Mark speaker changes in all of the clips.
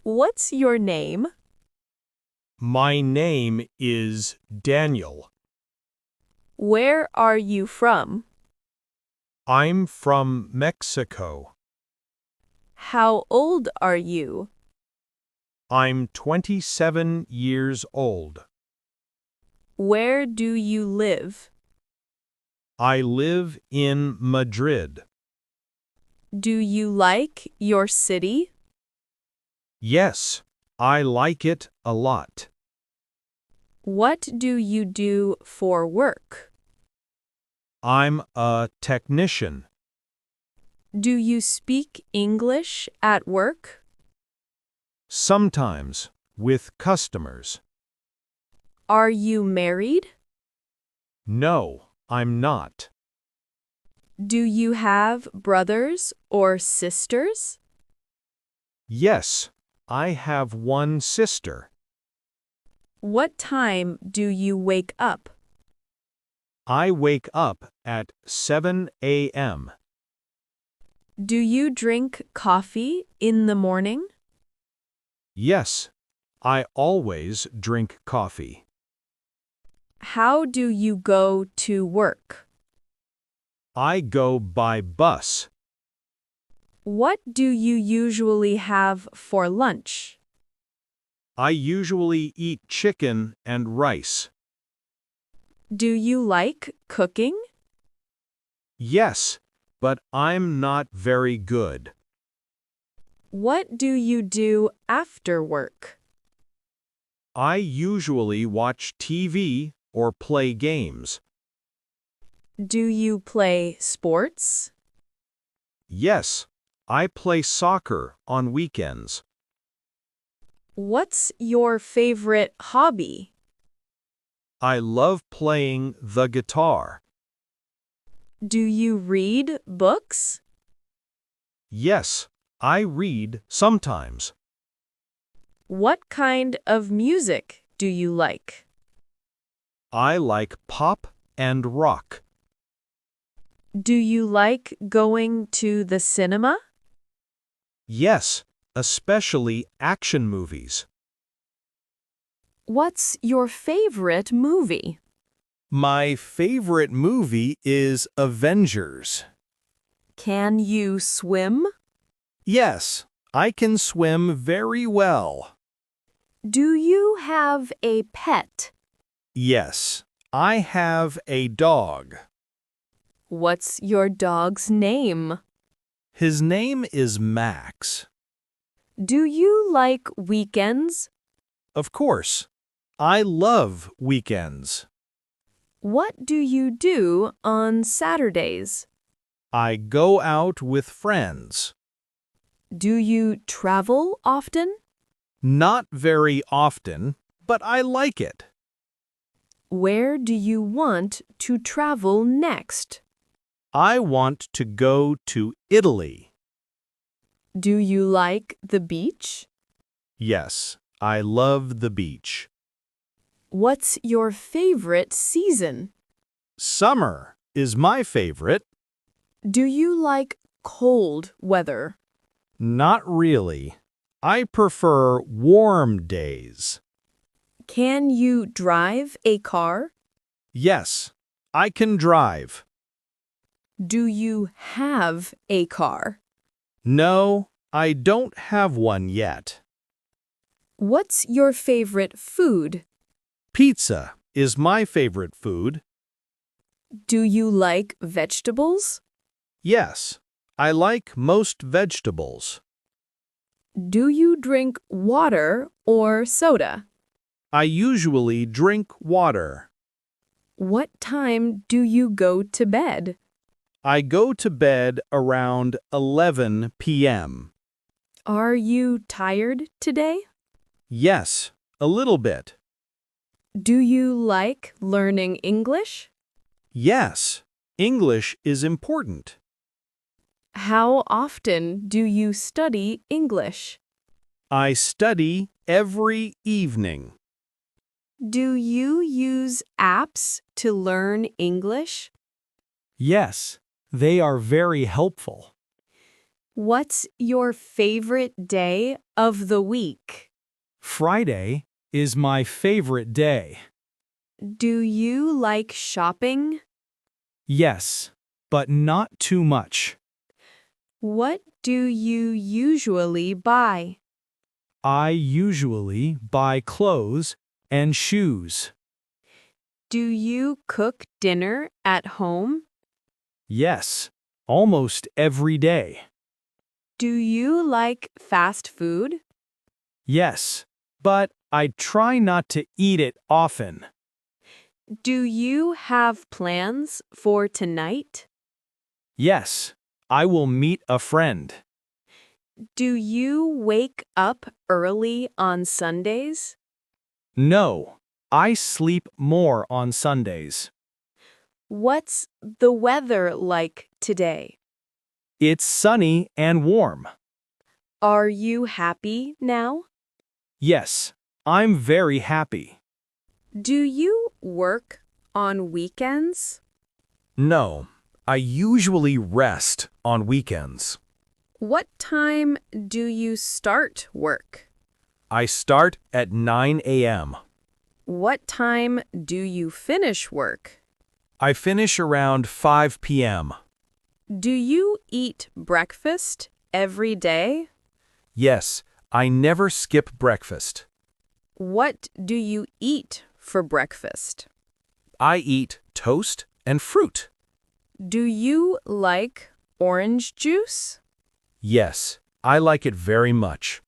Speaker 1: What's your name?
Speaker 2: My name is Daniel.
Speaker 1: Where are you from?
Speaker 2: I'm from Mexico.
Speaker 1: How old are you?
Speaker 2: I'm 27 years old.
Speaker 1: Where do you live?
Speaker 2: I live in Madrid.
Speaker 1: Do you like your city?
Speaker 2: Yes, I like it a lot.
Speaker 1: What do you do for work?
Speaker 2: I'm a technician.
Speaker 1: Do you speak English at work?
Speaker 2: Sometimes with customers.
Speaker 1: Are you married?
Speaker 2: No, I'm not.
Speaker 1: Do you have brothers or sisters?
Speaker 2: Yes, I have one sister.
Speaker 1: What time do you wake up?
Speaker 2: I wake up at 7 a.m.
Speaker 1: Do you drink coffee in the morning?
Speaker 2: Yes, I always drink coffee.
Speaker 1: How do you go to work?
Speaker 2: I go by bus.
Speaker 1: What do you usually have for lunch?
Speaker 2: I usually eat chicken and rice.
Speaker 1: Do you like cooking?
Speaker 2: Yes, but I'm not very good.
Speaker 1: What do you do after work?
Speaker 2: I usually watch TV or play games.
Speaker 1: Do you play sports?
Speaker 2: Yes, I play soccer on weekends.
Speaker 1: What's your favorite hobby?
Speaker 2: I love playing the guitar.
Speaker 1: Do you read books?
Speaker 2: Yes, I read sometimes.
Speaker 1: What kind of music do you like?
Speaker 2: I like pop and rock.
Speaker 1: Do you like going to the cinema?
Speaker 2: Yes, especially action movies.
Speaker 1: What's your favorite movie?
Speaker 2: My favorite movie is Avengers.
Speaker 1: Can you swim?
Speaker 2: Yes, I can swim very well.
Speaker 1: Do you have a pet?
Speaker 2: Yes, I have a dog.
Speaker 1: What's your dog's name?
Speaker 2: His name is Max.
Speaker 1: Do you like weekends?
Speaker 2: Of course, I love weekends.
Speaker 1: What do you do on Saturdays?
Speaker 2: I go out with friends.
Speaker 1: Do you travel often?
Speaker 2: Not very often, but I like it.
Speaker 1: Where do you want to travel next?
Speaker 2: I want to go to Italy.
Speaker 1: Do you like the beach?
Speaker 2: Yes, I love the beach.
Speaker 1: What's your favorite season?
Speaker 2: Summer is my favorite.
Speaker 1: Do you like cold weather?
Speaker 2: Not really. I prefer warm days.
Speaker 1: Can you drive a car?
Speaker 2: Yes, I can drive.
Speaker 1: Do you have a car?
Speaker 2: No, I don't have one yet.
Speaker 1: What's your favorite food?
Speaker 2: Pizza is my favorite food.
Speaker 1: Do you like vegetables?
Speaker 2: Yes, I like most vegetables.
Speaker 1: Do you drink water or soda?
Speaker 2: I usually drink water.
Speaker 1: What time do you go to bed?
Speaker 2: I go to bed around 11 p.m.
Speaker 1: Are you tired today?
Speaker 2: Yes, a little bit.
Speaker 1: Do you like learning English?
Speaker 2: Yes, English is important.
Speaker 1: How often do you study English?
Speaker 2: I study every evening.
Speaker 1: Do you use apps to learn English?
Speaker 2: Yes, they are very helpful.
Speaker 1: What's your favorite day of the week?
Speaker 2: Friday is my favorite day.
Speaker 1: Do you like shopping?
Speaker 2: Yes, but not too much.
Speaker 1: What do you usually buy?
Speaker 2: I usually buy clothes and shoes.
Speaker 1: Do you cook dinner at home?
Speaker 2: Yes, almost every day.
Speaker 1: Do you like fast food?
Speaker 2: Yes, but I try not to eat it often.
Speaker 1: Do you have plans for tonight?
Speaker 2: Yes, I will meet a friend.
Speaker 1: Do you wake up early on Sundays?
Speaker 2: No, I sleep more on Sundays.
Speaker 1: What's the weather like today?
Speaker 2: It's sunny and warm.
Speaker 1: Are you happy now?
Speaker 2: Yes, I'm very happy.
Speaker 1: Do you work on weekends?
Speaker 2: No, I usually rest on weekends.
Speaker 1: What time do you start work?
Speaker 2: I start at 9 a.m.
Speaker 1: What time do you finish work?
Speaker 2: I finish around 5 p.m.
Speaker 1: Do you eat breakfast every day?
Speaker 2: Yes, I never skip breakfast.
Speaker 1: What do you eat for breakfast?
Speaker 2: I eat toast and fruit.
Speaker 1: Do you like orange juice?
Speaker 2: Yes, I like it very much.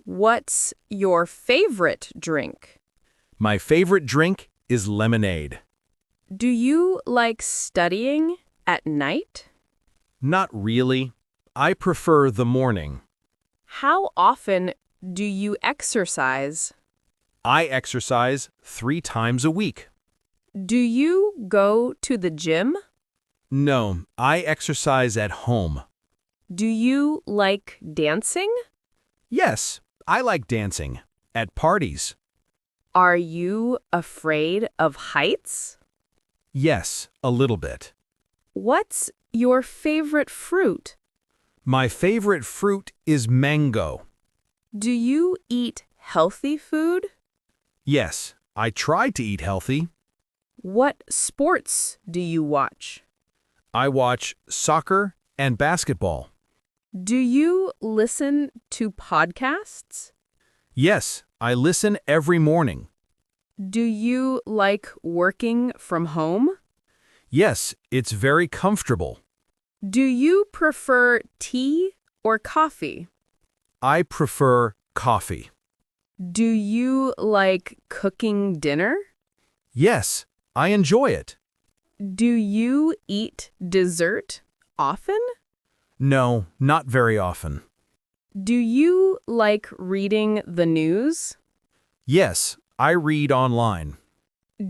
Speaker 1: What's your favorite drink?
Speaker 2: My favorite drink is lemonade.
Speaker 1: Do you like studying at night?
Speaker 2: Not really. I prefer the morning.
Speaker 1: How often do you exercise?
Speaker 2: I exercise 3 times a week.
Speaker 1: Do you go to the gym?
Speaker 2: No, I exercise at home.
Speaker 1: Do you like dancing?
Speaker 2: Yes, I like dancing. At parties.
Speaker 1: Are you afraid of heights?
Speaker 2: Yes, a little bit.
Speaker 1: What's your favorite fruit?
Speaker 2: My favorite fruit is mango.
Speaker 1: Do you eat healthy food?
Speaker 2: Yes, I try to eat healthy.
Speaker 1: What sports do you watch?
Speaker 2: I watch soccer and basketball.
Speaker 1: Do you listen to podcasts?
Speaker 2: Yes, I listen every morning.
Speaker 1: Do you like working from home?
Speaker 2: Yes, it's very comfortable.
Speaker 1: Do you prefer tea or coffee?
Speaker 2: I prefer coffee.
Speaker 1: Do you like cooking dinner?
Speaker 2: Yes, I enjoy it.
Speaker 1: Do you eat dessert often?
Speaker 2: No, not very often.
Speaker 1: Do you like reading the news?
Speaker 2: Yes, I read online.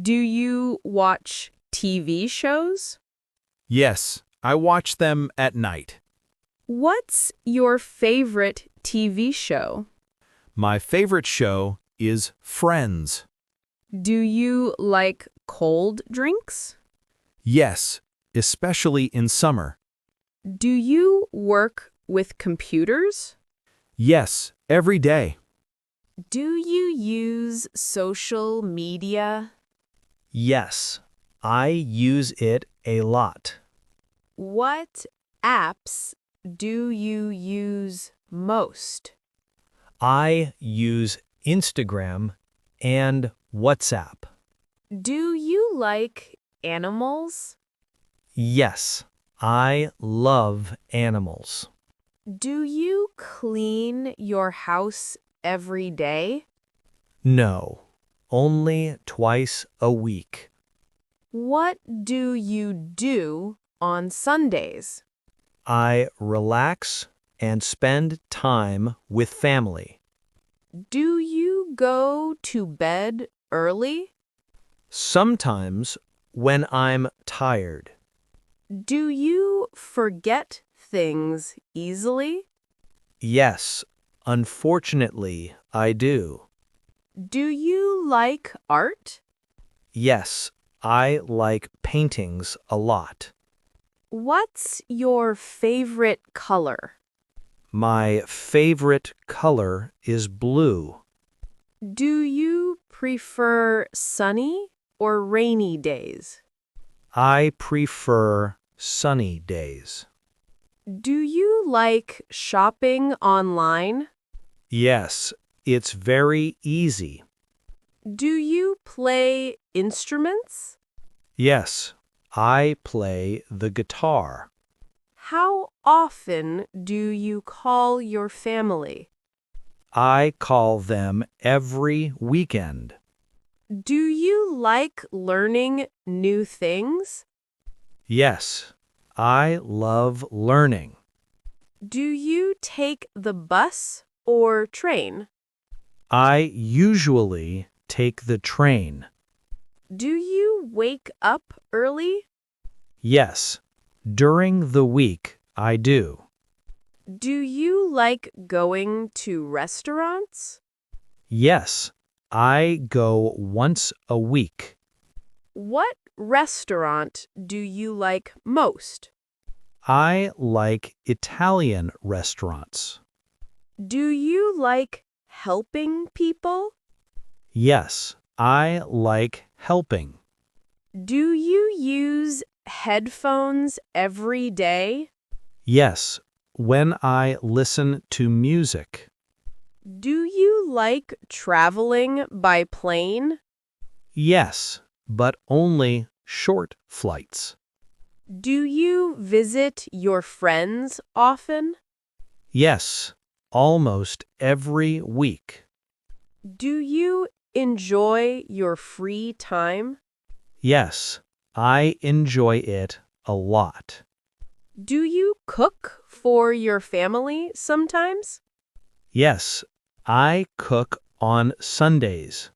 Speaker 1: Do you watch TV shows?
Speaker 2: Yes, I watch them at night.
Speaker 1: What's your favorite TV show?
Speaker 2: My favorite show is Friends.
Speaker 1: Do you like cold drinks?
Speaker 2: Yes, especially in summer.
Speaker 1: Do you work with computers?
Speaker 2: Yes, every day.
Speaker 1: Do you use social media?
Speaker 3: Yes, I use it a lot.
Speaker 1: What apps do you use most?
Speaker 3: I use Instagram and WhatsApp.
Speaker 1: Do you like animals?
Speaker 3: Yes, I love animals.
Speaker 1: Do you clean your house every day?
Speaker 3: No, only twice a week.
Speaker 1: What do you do on Sundays?
Speaker 3: I relax and spend time with family.
Speaker 1: Do you go to bed early?
Speaker 3: Sometimes when I'm tired.
Speaker 1: Do you forget things easily?
Speaker 3: Yes, unfortunately, I do.
Speaker 1: Do you like art?
Speaker 3: Yes, I like paintings a lot.
Speaker 1: What's your favorite color?
Speaker 3: My favorite color is blue.
Speaker 1: Do you prefer sunny or rainy days?
Speaker 3: I prefer sunny days.
Speaker 1: Do you like shopping online?
Speaker 3: Yes, it's very easy.
Speaker 1: Do you play instruments?
Speaker 3: Yes, I play the guitar.
Speaker 1: How often do you call your family?
Speaker 3: I call them every weekend.
Speaker 1: Do you like learning new things?
Speaker 3: Yes, I love learning.
Speaker 1: Do you take the bus or train?
Speaker 3: I usually take the train.
Speaker 1: Do you wake up early?
Speaker 3: Yes, during the week I do.
Speaker 1: Do you like going to restaurants?
Speaker 3: Yes, I go once a week.
Speaker 1: What restaurant do you like most?
Speaker 3: I like Italian restaurants.
Speaker 1: Do you like helping people?
Speaker 3: Yes, I like helping.
Speaker 1: Do you use headphones every day?
Speaker 3: Yes, when I listen to music.
Speaker 1: Do you like traveling by plane?
Speaker 3: Yes, but only short flights.
Speaker 1: Do you visit your friends often?
Speaker 3: Yes, almost every week.
Speaker 1: Do you enjoy your free time?
Speaker 3: Yes, I enjoy it a lot.
Speaker 1: Do you cook for your family sometimes?
Speaker 3: Yes, I cook on Sundays.